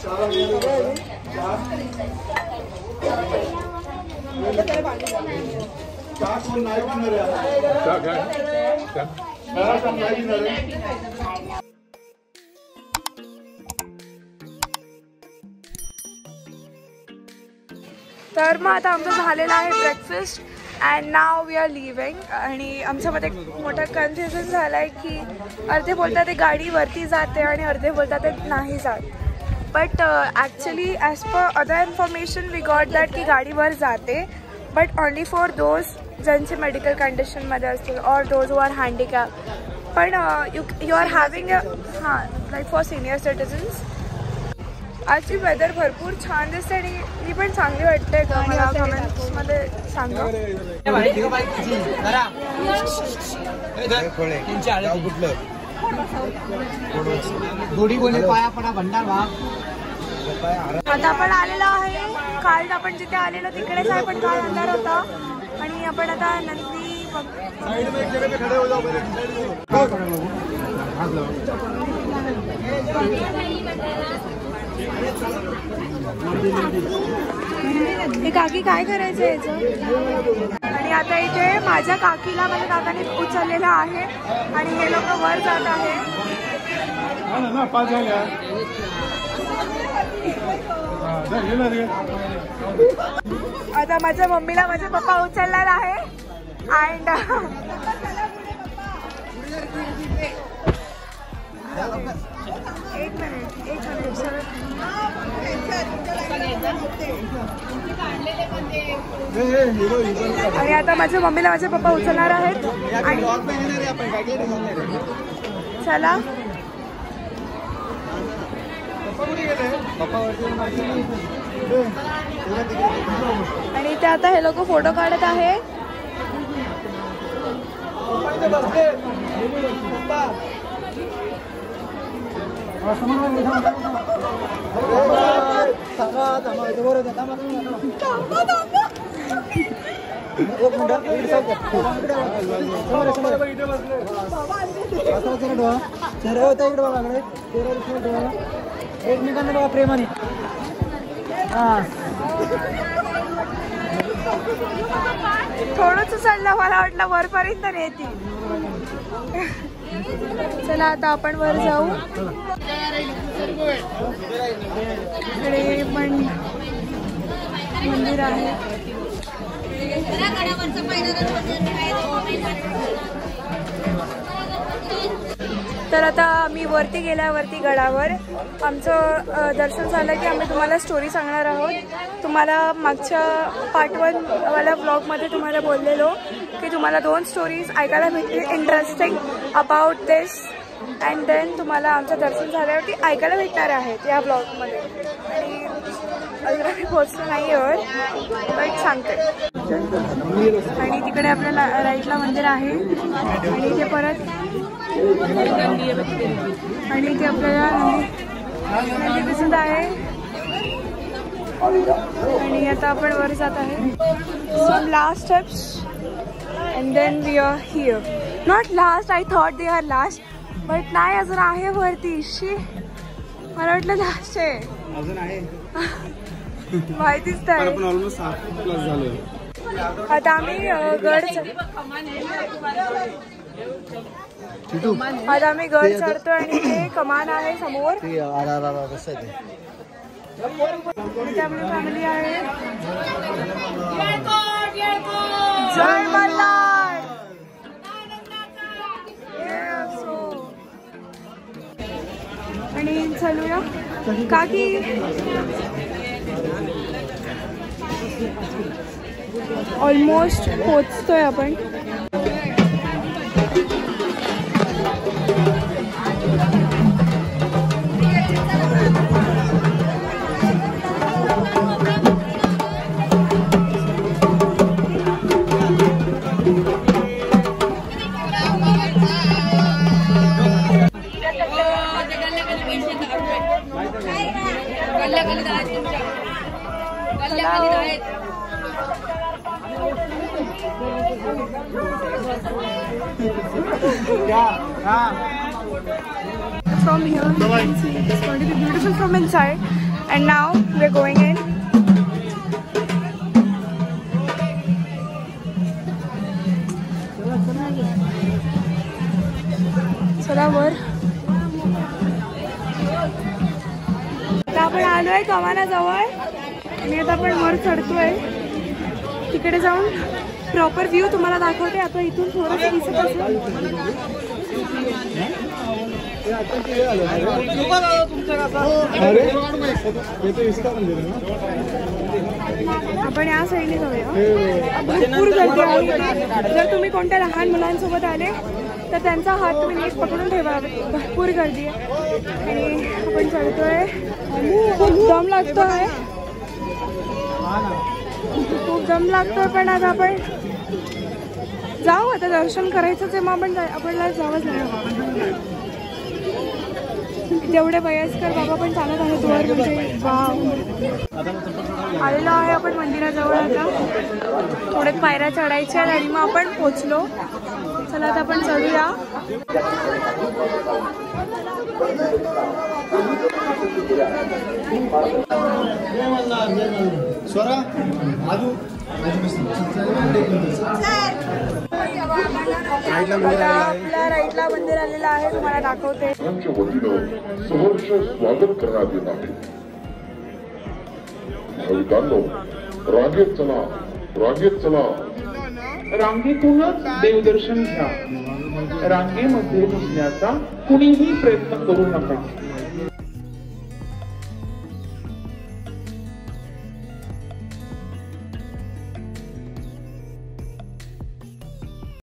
तर मग आता आमचं झालेलं आहे breakfast and now we are living. आणि आमच्यामध्ये मोठं कन्फ्युजन झालं आहे की अर्धे बोलतात ते गाडी वरती जाते आणि अर्धे बोलतात ते नाही जात. But actually as per other information we got that की गाडीवर जाते, बट ओनली फॉर दोज ज्यांचे मेडिकल कंडिशनमध्ये असतील और दोज हू आर हँडिकॅप. पण यू आर हॅविंग हां लाईक फॉर सिनियर सिटिझन्स. आजची वेदर भरपूर छान दिसते आणि मी पण चांगली वाटते का मला कमेंट्समध्ये सांगा. आता आपण आलेलो आहे, काल आपण जिथे आलेलो तिकडेच आहे पण काल अंधार होता आणि आपण आता नंदी हे काकी काय करायचं याचं. आणि आता इथे माझ्या काकीला माझ्या काकाने उचललेलं आहे आणि हे लोक वर जात आहे. आता माझ्या मम्मीला माझे पप्पा उचलणार आहे अँड एक मिनिट आणि आता माझ्या मम्मीला माझे पप्पा उचलणार आहेत चला. आणि ते आता हे लोक फोटो काढत आहे. एकमेकांना बघा प्रेमाने. थोडंच चाललं, मला वाटलं वरपर्यंत नेती. चला आता आपण वर जाऊ. इकडे पण मंदिर आहे. तर आता आम्ही वरती गेल्यावरती गडावर आमचं दर्शन झालं की आम्ही तुम्हाला स्टोरी सांगणार आहोत. तुम्हाला मागच्या पार्ट 1 वाल्या ब्लॉगमध्ये तुम्हाला बोललेलो की तुम्हाला 2 स्टोरीज ऐकायला भेटतील interesting about this and then तुम्हाला आमचं दर्शन झाल्यावरती ऐकायला भेटणार आहेत या ब्लॉगमध्ये. आणि अजून आम्ही पोहोचलो नाही आहोत बट सांगते. आणि तिकडे आपल्याला राईटला मंदिर आहे आणि इथे परत आणि इथे आपल्याला नदी दिसत आहे. आणि आता आपण वर जात आहे. Some last steps and then we are here. Not last, I thought they are last but नाही, अजून आहे वरती. शी मला वाटलं लास्ट आहे. अजून आहे माहितीच आहे. आता आम्ही गड चढतो आणि ते कमान आहे समोर. फॅमिली आहे. जय मल्हार. आणि चालूया काकी. ऑलमोस्ट पोचतोय आपण. From here, you can see it's going to be beautiful from inside. And now we're going in. चला वर. आता आपण आलोय कमानाजवळ आणि आता आपण वर चढतोय. तिकडे जाऊन प्रॉपर व्ह्यू तुम्हाला दाखवते. आता इथून थोडंसं दिसत असेल. आपण या साईडने जाऊया. भरपूर गर्दी आहे. जर तुम्ही कोणत्या लहान मुलांसोबत आले तर त्यांचा हात तुम्ही नीट पकडून ठेवा. भरपूर गर्दी आहे आणि आपण चढतोय. खूप दम लागतोय. खूप दम लागतोय. पण आता आपण जाऊ. आता दर्शन करायचंच आहे मग आपल्याला जावंच नाही. जेवढे वयस्कर बाबा पण चालत आहेत वर. म्हणजे वाव. आलेलो आहे आपण मंदिराजवळ. आता थोडे पायऱ्या चढायच्या आणि मग आपण पोचलो. चला आता आपण चढूया. आपल्या राईटला मंदिर आलेलं आहे. तुम्हाला दाखवते. सहर्ष स्वागत करण्यात येत आहे. भाविकांनो, रांगेत चला, रांगेत चला. रांगेतूनच देवदर्शन घ्या. रांगेमध्ये घुसण्याचा कुणीही प्रयत्न करू नका.